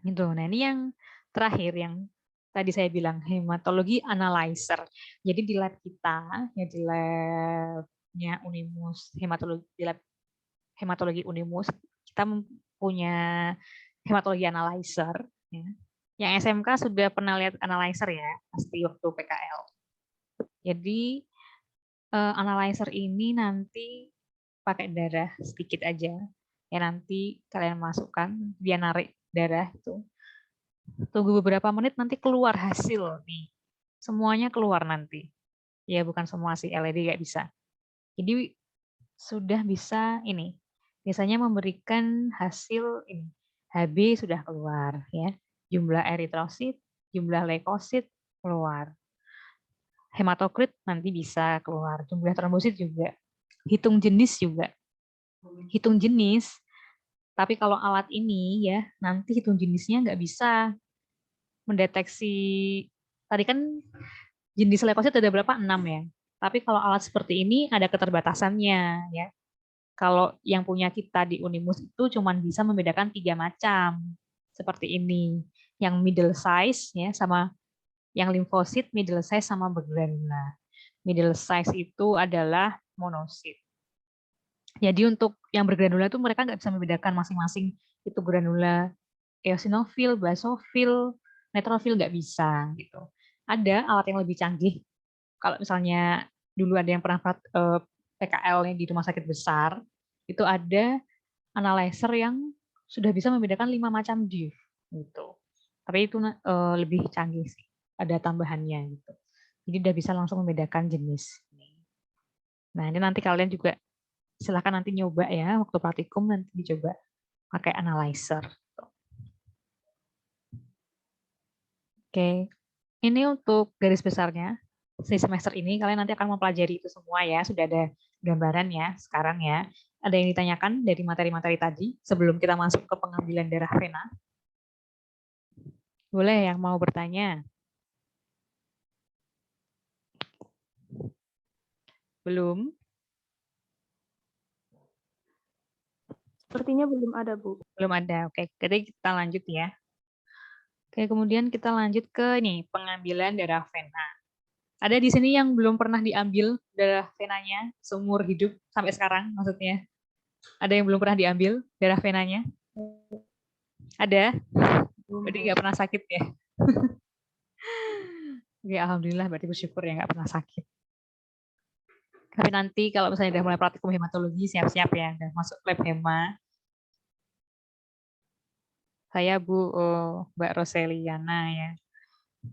Gitu. Nah ini yang terakhir yang tadi saya bilang hematologi analyzer. Jadi di lab kita, ya di labnya Unimus, di lab hematologi Unimus, kita punya hematologi analyzer. Ya. Yang SMK sudah pernah lihat analyzer ya, pasti waktu PKL. Jadi analyzer ini nanti pakai darah sedikit aja. Ya nanti kalian masukkan, dia narik darah itu. Tunggu beberapa menit nanti keluar hasil nih. Semuanya keluar nanti. Ya bukan semua sih, LED nggak bisa. Jadi sudah bisa ini. Biasanya memberikan hasil ini. HB sudah keluar ya. Jumlah eritrosit, jumlah leukosit keluar. Hematokrit nanti bisa keluar. Jumlah trombosit juga. Hitung jenis juga. Hitung jenis. Tapi kalau alat ini ya nanti hitung jenisnya nggak bisa mendeteksi. Tadi kan jenis leukosit ada berapa? 6 ya. Tapi kalau alat seperti ini ada keterbatasannya ya. Kalau yang punya kita di Unimus itu cuma bisa membedakan 3 macam. Seperti ini. Yang middle size ya sama yang limfosit, middle size sama bergranula. Middle size itu adalah monosit. Jadi untuk yang bergranula itu mereka nggak bisa membedakan masing-masing itu granula eosinofil, basofil, neutrofil nggak bisa gitu. Ada alat yang lebih canggih. Kalau misalnya dulu ada yang pernah PKL di rumah sakit besar, itu ada analyzer yang sudah bisa membedakan 5 macam div gitu. Tapi itu lebih canggih sih, ada tambahannya gitu. Jadi udah bisa langsung membedakan jenis. Nah ini nanti kalian juga silakan nanti nyoba ya waktu praktikum nanti dicoba pakai analyzer. Oke, ini untuk garis besarnya. Di semester ini kalian nanti akan mempelajari itu semua ya. Sudah ada gambaran ya sekarang ya. Ada yang ditanyakan dari materi-materi tadi sebelum kita masuk ke pengambilan darah vena? Boleh yang mau bertanya? Belum? Sepertinya belum ada, Bu. Belum ada. Oke, jadi kita lanjut ya. Oke, kemudian kita lanjut ke ini pengambilan darah vena. Ada di sini yang belum pernah diambil darah venanya seumur hidup sampai sekarang maksudnya? Ada yang belum pernah diambil darah venanya? Ada? Berarti nggak pernah sakit ya? Ya alhamdulillah berarti bersyukur ya nggak pernah sakit. Tapi nanti kalau misalnya udah mulai praktikum hematologi siap-siap ya, udah masuk lab hema. Saya Mbak Roseliana ya,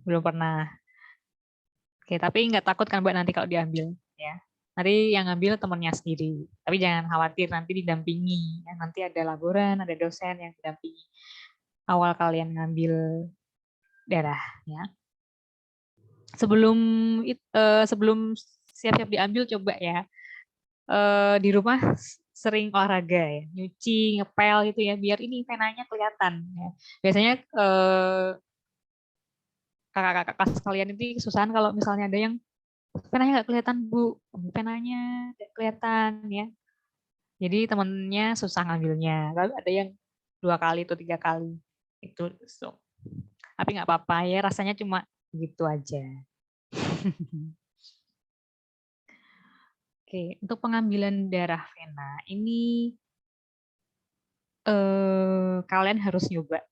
belum pernah. Oke, tapi nggak takut kan Mbak nanti kalau diambil ya. Nanti yang ngambil temennya sendiri. Tapi jangan khawatir nanti didampingi. Ya, nanti ada laboran, ada dosen yang didampingi. Awal kalian ngambil darah ya. Sebelum siap-siap diambil coba ya di rumah sering olahraga ya, nyuci, ngepel gitu ya, biar ini venanya kelihatan. Ya. Biasanya kakak-kakak kelas kalian itu kesusahan kalau misalnya ada yang penanya nggak kelihatan Bu, penanya nggak kelihatan ya. Jadi temennya susah ngambilnya. Lalu ada yang 2 kali atau 3 kali itu. So. Tapi nggak apa-apa ya, rasanya cuma gitu aja. Oke, untuk pengambilan darah vena ini kalian harus nyoba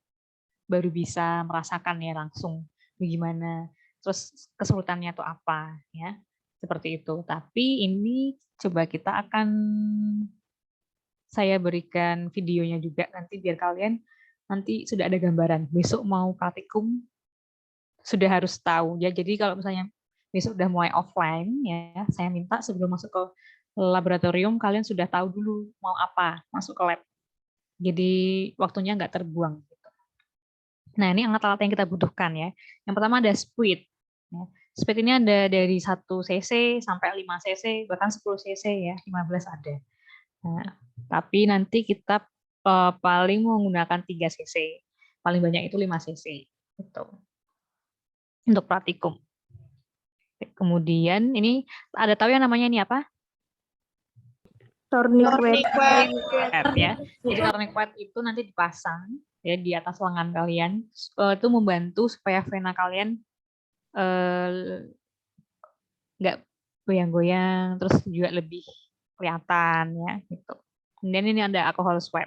baru bisa merasakan ya langsung bagaimana. Terus kesulitannya itu apa ya. Seperti itu. Tapi ini coba kita akan saya berikan videonya juga nanti biar kalian nanti sudah ada gambaran. Besok mau praktikum sudah harus tahu ya. Jadi kalau misalnya besok udah mulai offline ya, saya minta sebelum masuk ke laboratorium kalian sudah tahu dulu mau apa masuk ke lab. Jadi waktunya nggak terbuang. Nah, ini alat-alat yang kita butuhkan ya. Yang pertama ada spuit. Ya. Spuit ini ada dari 1 cc sampai 5 cc, bahkan 10 cc ya, 15 ada. Nah, tapi nanti kita paling menggunakan 3 cc. Paling banyak itu 5 cc. Gitu. Untuk praktikum. Kemudian ini ada tahu yang namanya ini apa? Tourniquet. Ya. Jadi tourniquet itu nanti dipasang ya di atas lengan kalian, itu membantu supaya vena kalian nggak goyang-goyang, terus juga lebih kelihatan ya gitu. Kemudian ini ada alcohol swab.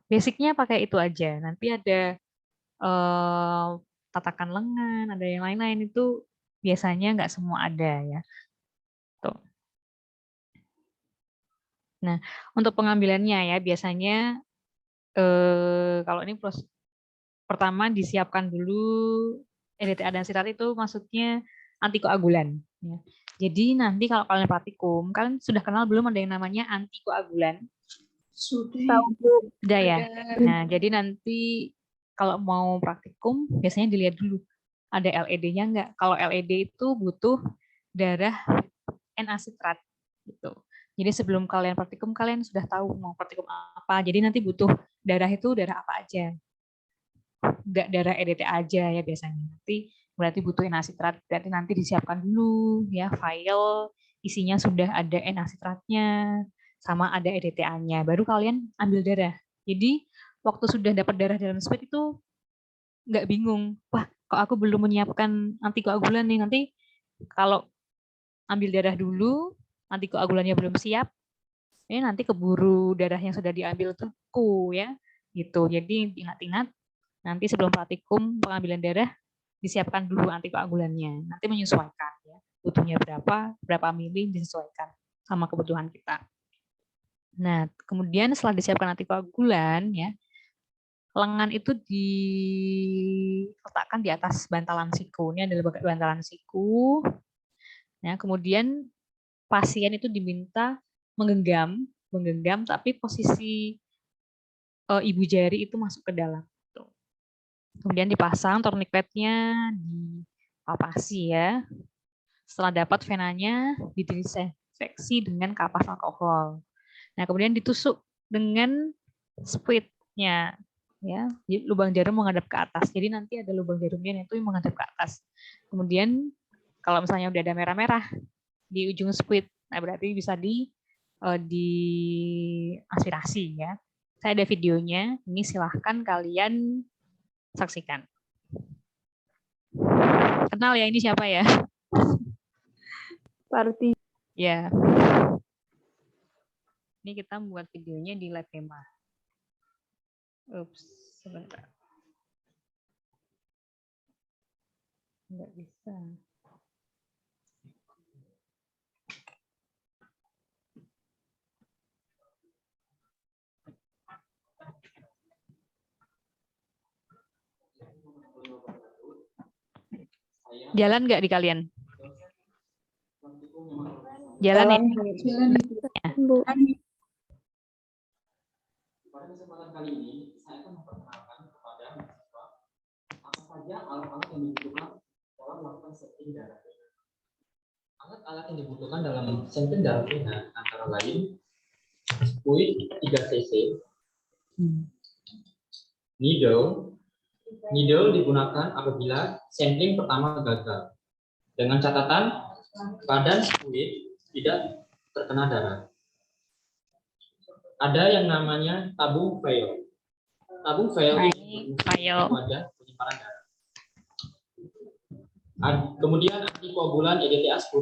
Basicnya pakai itu aja. Nanti ada tatakan lengan, ada yang lain-lain itu biasanya nggak semua ada ya. Tuh. Nah, untuk pengambilannya ya biasanya kalau ini proses pertama disiapkan dulu EDTA dan sirat itu maksudnya antikoagulan. Ya. Jadi nanti kalau kalian praktikum, kalian sudah kenal belum ada yang namanya antikoagulan? Sudah ya. Nah, jadi nanti kalau mau praktikum biasanya dilihat dulu ada LED-nya enggak. Kalau LED itu butuh darah N-acetrat gitu. Jadi sebelum kalian praktikum kalian sudah tahu mau praktikum apa. Jadi nanti butuh darah itu darah apa aja. Enggak darah EDTA aja ya biasanya. Nanti berarti butuh N-acetrat. Berarti nanti disiapkan dulu ya file isinya sudah ada N-acetratnya sama ada EDTA-nya. Baru kalian ambil darah. Jadi waktu sudah dapat darah dalam spuit itu nggak bingung. Wah, kok aku belum menyiapkan antikoagulan nih. Nanti kalau ambil darah dulu, antikoagulannya belum siap, ini nanti keburu darah yang sudah diambil tuh ya, gitu. Jadi ingat-ingat nanti sebelum praktikum pengambilan darah disiapkan dulu antikoagulannya. Nanti menyesuaikan ya, butuhnya berapa mili disesuaikan sama kebutuhan kita. Nah, kemudian setelah disiapkan antikoagulan ya, lengan itu diletakkan di atas bantalan siku. Ini adalah bantalan siku. Nah, kemudian pasien itu diminta menggenggam tapi posisi ibu jari itu masuk ke dalam. Kemudian dipasang tourniquetnya, dipalpasi ya. Setelah dapat venanya, didesinfeksi dengan kapas alkohol. Nah, kemudian ditusuk dengan spuitnya, ya, lubang jarum menghadap ke atas. Jadi nanti ada lubang jarumnya itu yang menghadap ke atas. Kemudian kalau misalnya udah ada merah-merah di ujung spuit, nah berarti bisa di aspirasi ya. Saya ada videonya, ini silahkan kalian saksikan. Kenal ya ini siapa ya? Parti. Ya. Ini kita membuat videonya di Lab Hema. Ups, sebentar. Nggak bisa. Jalan nggak di kalian? Jalan ya? Pada kesempatan kali ini, saya akan memperkenalkan kepada mahasiswa apa saja alat-alat yang dibutuhkan dalam melakukan sampling darah vena. Alat-alat yang dibutuhkan dalam sampling darah vena antara lain spuit 3 cc, needle digunakan apabila sampling pertama gagal. Dengan catatan badan spuit tidak terkena darah. Ada yang namanya tabung vial. Tabung vial ini wadah penyimpanan darah. Kemudian antikoagulan EDTA 10%.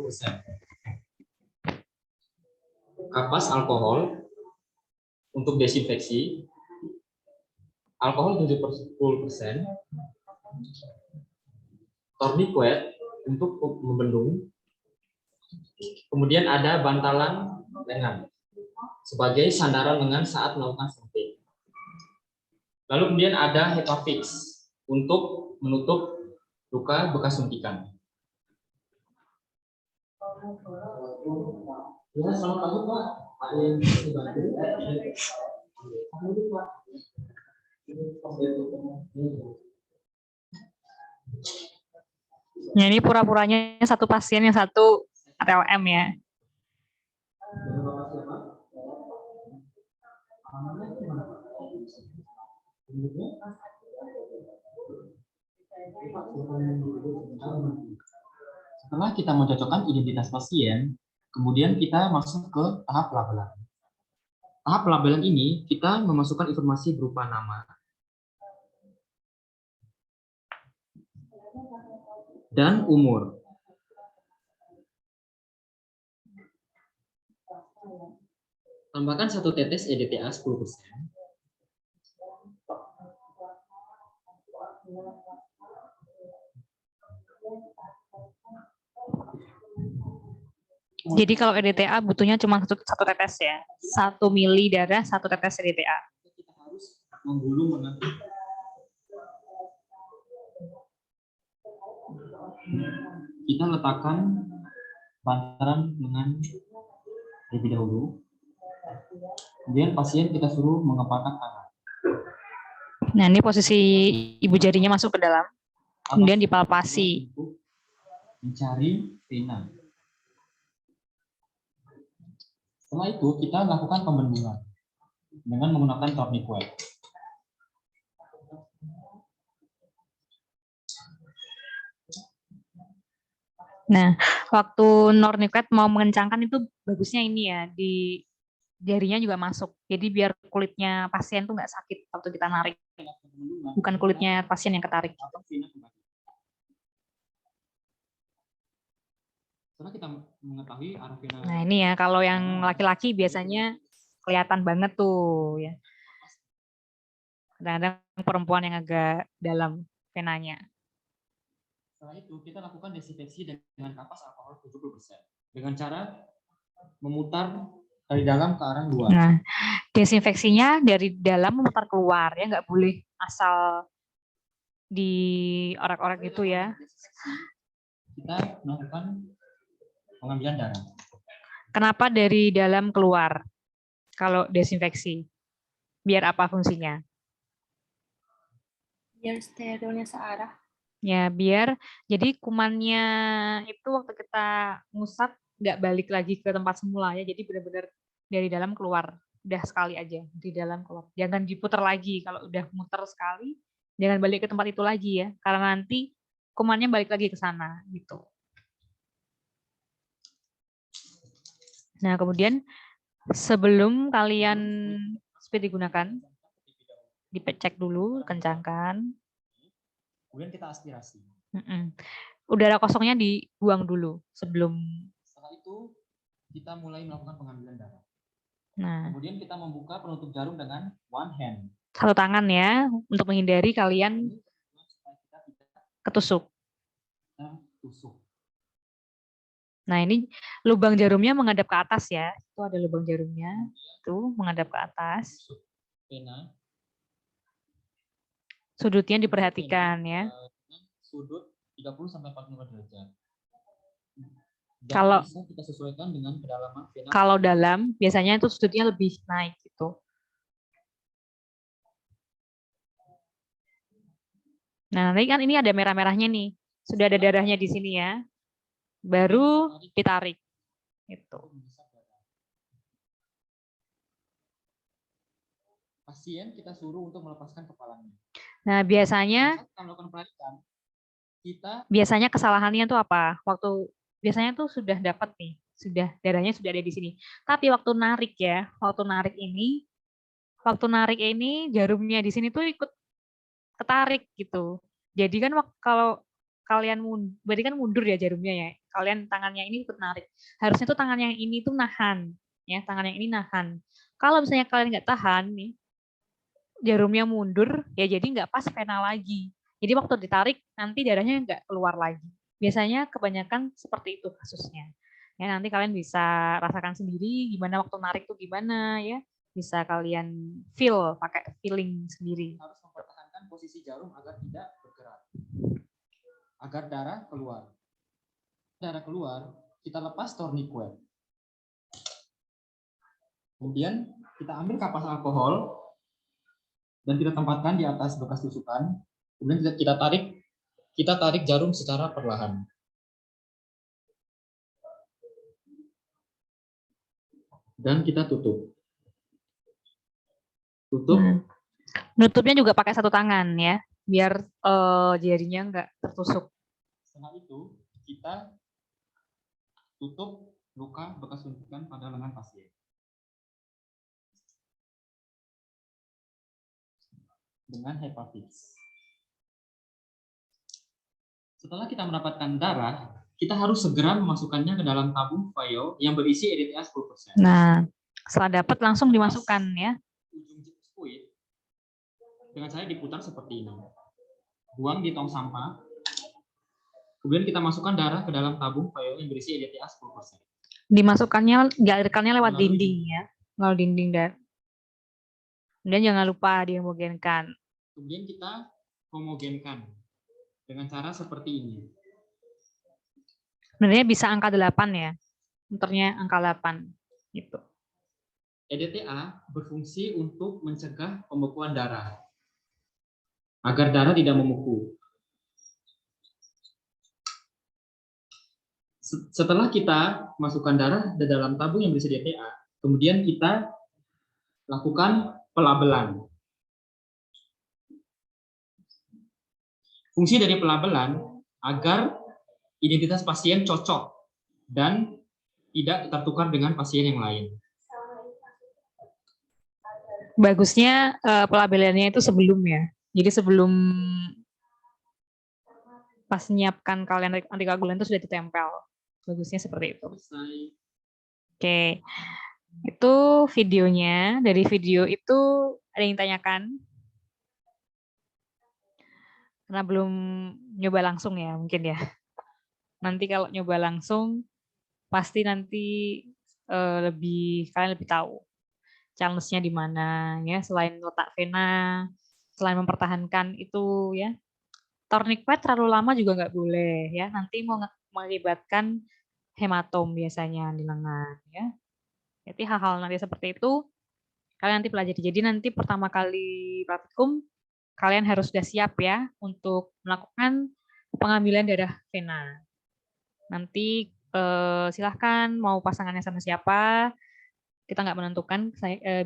Kapas alkohol untuk desinfeksi. Alkohol 70%. Tourniquet untuk membendung. Kemudian ada bantalan lengan sebagai sandaran lengan saat melakukan sampling. Lalu kemudian ada HEPA fix untuk menutup luka bekas suntikan. Ya, selamat pagi Pak. Ada yang bisa dibantu? Pak. Ya, ini pura-puranya satu pasien yang satu ATLM ya. Setelah kita mencocokkan identitas pasien, kemudian kita masuk ke tahap pelabelan. Tahap pelabelan ini kita memasukkan informasi berupa nama dan umur. Tambahkan 1 tetes EDTA 10%. Jadi kalau EDTA butuhnya cuma satu tetes ya, 1 mili darah, 1 tetes EDTA. Kita harus menggulung mengatur. Kita letakkan bantaran lengan terlebih dahulu. Kemudian pasien kita suruh mengepalkan tangan. Nah, ini posisi ibu jarinya masuk ke dalam, kemudian dipalpasi. Mencari vena. Setelah itu kita lakukan pembendungan dengan menggunakan tourniquet. Nah, waktu tourniquet mau mengencangkan itu bagusnya ini ya, di jarinya juga masuk. Jadi biar kulitnya pasien tuh nggak sakit waktu kita narik. Bukan kulitnya pasien yang ketarik. Setelah kita mengetahui arah vena. Nah, ini ya, kalau yang laki-laki biasanya kelihatan banget tuh ya. Kadang-kadang perempuan yang agak dalam venanya. Setelah itu kita lakukan desinfeksi dengan kapas alkohol 70% dengan cara memutar dari dalam ke arah luar. Nah, desinfeksinya dari dalam memutar keluar ya, nggak boleh asal diorak-orak gitu ya. Kita melakukan pengambilan darah. Kenapa dari dalam keluar kalau desinfeksi? Biar apa fungsinya? Biar sterilnya searah. Ya, biar jadi kumannya itu waktu kita ngusap nggak balik lagi ke tempat semula ya. Jadi benar-benar dari dalam keluar. Udah sekali aja di dalam keluar. Jangan diputar lagi. Kalau udah muter sekali, jangan balik ke tempat itu lagi ya. Karena nanti kumannya balik lagi ke sana gitu. Nah, kemudian sebelum kalian speed digunakan, dicek dulu, kencangkan. Kemudian kita aspirasi. Udara kosongnya dibuang dulu sebelum. Setelah itu kita mulai melakukan pengambilan darah. Nah, kemudian kita membuka penutup jarum dengan one hand. Satu tangan ya, untuk menghindari kalian ketusuk. Nah, ini lubang jarumnya menghadap ke atas ya. Itu ada lubang jarumnya. Itu menghadap ke atas. Sudutnya diperhatikan ya. Sudut 30-45 derajat. Dan kalau bisa kita sesuaikan dengan kedalaman vena. Kalau dalam, biasanya itu sudutnya lebih naik gitu. Nah, nanti kan ini ada merah-merahnya nih. Sudah ada darahnya di sini ya. Baru ditarik. Gitu. Pasien kita suruh untuk melepaskan kepalanya. Nah, biasanya kesalahannya tuh apa? Biasanya tuh sudah dapat nih, darahnya sudah ada di sini. Tapi waktu narik ini jarumnya di sini tuh ikut ketarik gitu. Jadi kan kalau kalian berarti kan mundur ya jarumnya ya. Kalian tangannya ini ikut narik. Harusnya tuh tangan yang ini tuh nahan, ya, tangan yang ini nahan. Kalau misalnya kalian nggak tahan nih, jarumnya mundur, ya jadi nggak pas vena lagi. Jadi waktu ditarik nanti darahnya nggak keluar lagi. Biasanya kebanyakan seperti itu kasusnya. Ya, nanti kalian bisa rasakan sendiri gimana waktu narik tuh gimana ya. Bisa kalian feel pakai feeling sendiri. Harus mempertahankan posisi jarum agar tidak bergerak. Agar darah keluar. Darah keluar, kita lepas tourniquet. Kemudian kita ambil kapas alkohol dan kita tempatkan di atas bekas tusukan. Kemudian kita tarik jarum secara perlahan. Dan kita tutup. Nutupnya juga pakai satu tangan ya, biar jarinya nggak tertusuk. Setelah itu kita tutup luka bekas suntikan pada lengan pasien. Dengan hepatitis. Setelah kita mendapatkan darah, kita harus segera memasukkannya ke dalam tabung vial yang berisi EDTA 10%. Nah, setelah dapat langsung dimasukkan ya. Ujung spuit dengan cara diputar seperti ini. Buang di tong sampah. Kemudian kita masukkan darah ke dalam tabung vial yang berisi EDTA 10%. Dialirkannya lewat dinding ya. Melalui dinding dan kemudian jangan lupa dihomogenkan. Kemudian kita homogenkan dengan cara seperti ini. Sebenarnya bisa angka 8 ya. Muternya angka 8 gitu. EDTA berfungsi untuk mencegah pembekuan darah agar darah tidak membeku. Setelah kita masukkan darah di dalam tabung yang berisi EDTA, kemudian kita lakukan pelabelan. Fungsi dari pelabelan agar identitas pasien cocok dan tidak tertukar dengan pasien yang lain. Bagusnya pelabelannya itu sebelum ya. Jadi sebelum pas menyiapkan kalian antikoagulan itu sudah ditempel. Bagusnya seperti itu. Oke. Itu videonya. Dari video itu ada yang tanyakan? Karena belum nyoba langsung ya mungkin ya. Nanti kalau nyoba langsung pasti nanti kalian lebih tahu challenge-nya di mana ya, selain letak vena, selain mempertahankan itu ya. Tourniquet terlalu lama juga nggak boleh ya. Nanti mau mengakibatkan hematom biasanya di lengan ya. Jadi hal-hal nanti seperti itu kalian nanti pelajari. Jadi nanti pertama kali praktikum kalian harus sudah siap ya untuk melakukan pengambilan darah vena. Nanti silahkan mau pasangannya sama siapa, kita nggak menentukan,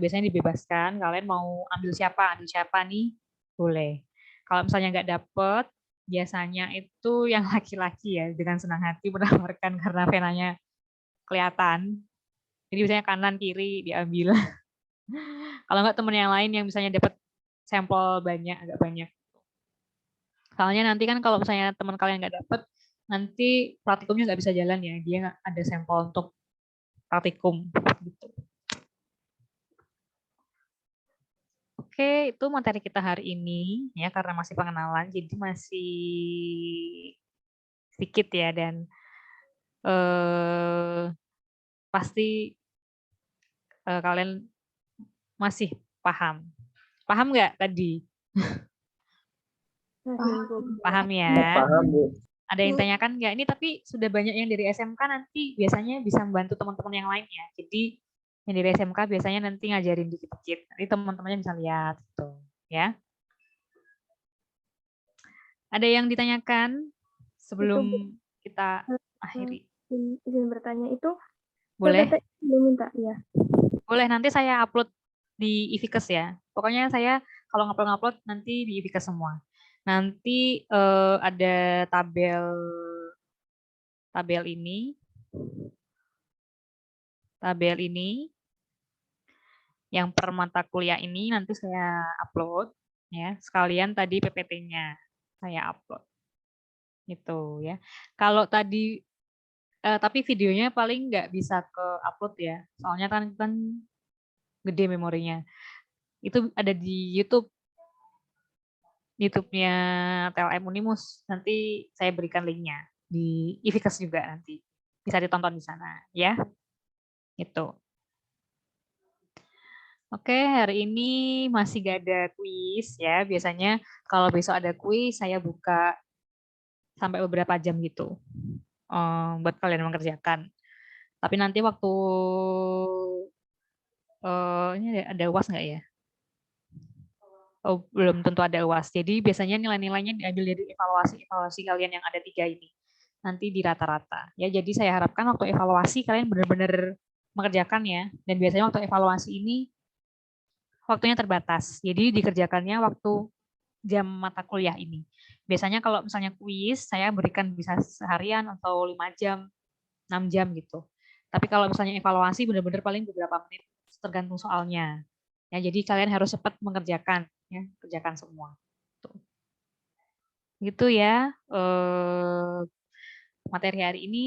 biasanya dibebaskan, kalian mau ambil siapa nih, boleh. Kalau misalnya nggak dapet, biasanya itu yang laki-laki ya, dengan senang hati menawarkan karena venanya kelihatan. Jadi biasanya kanan, kiri diambil. Kalau nggak temen yang lain yang misalnya dapat sampel agak banyak. Soalnya nanti kan kalau misalnya teman kalian nggak dapet, nanti praktikumnya nggak bisa jalan ya, dia nggak ada sampel untuk praktikum. Gitu. Oke, itu materi kita hari ini ya, karena masih pengenalan, jadi masih sedikit ya, dan pasti kalian masih paham. Paham nggak tadi? Paham ya? Paham, Bu. Ada yang tanyakan nggak? Ini tapi sudah banyak yang dari SMK, nanti biasanya bisa membantu teman-teman yang lain ya. Jadi yang dari SMK biasanya nanti ngajarin dikit-dikit. Nanti teman-temannya bisa lihat gitu ya. Ada yang ditanyakan sebelum kita akhiri? Izin bertanya itu Boleh? Minta ya. Boleh, nanti saya upload di Ivikas ya. Pokoknya saya kalau ngupload nanti di Ivikas semua. Nanti ada tabel ini yang per mata kuliah ini nanti saya upload ya. Sekalian tadi PPT-nya saya upload. Gitu ya. Kalau tadi tapi videonya paling nggak bisa ke upload ya. Soalnya kan gede memorinya. Itu ada di YouTube-nya TLM Unimus. Nanti saya berikan linknya di Ivikas juga nanti. Bisa ditonton di sana ya. Itu. Oke, hari ini masih gak ada kuis ya. Biasanya kalau besok ada kuis saya buka sampai beberapa jam gitu. buat kalian mengerjakan. Tapi nanti waktu ini ada UAS nggak ya? Oh, belum tentu ada UAS. Jadi biasanya nilai-nilainya diambil dari evaluasi kalian yang ada 3 ini. Nanti di rata-rata. Ya, jadi saya harapkan waktu evaluasi kalian benar-benar mengerjakan ya. Dan biasanya waktu evaluasi ini waktunya terbatas. Jadi dikerjakannya waktu jam mata kuliah ini. Biasanya kalau misalnya kuis, saya berikan bisa seharian atau 5 jam, 6 jam gitu. Tapi kalau misalnya evaluasi benar-benar paling beberapa menit tergantung soalnya. Ya, jadi kalian harus cepat mengerjakan, ya, kerjakan semua. Tuh. Gitu ya. Materi hari ini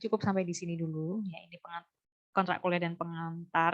cukup sampai di sini dulu. Ya, ini kontrak kuliah dan pengantar.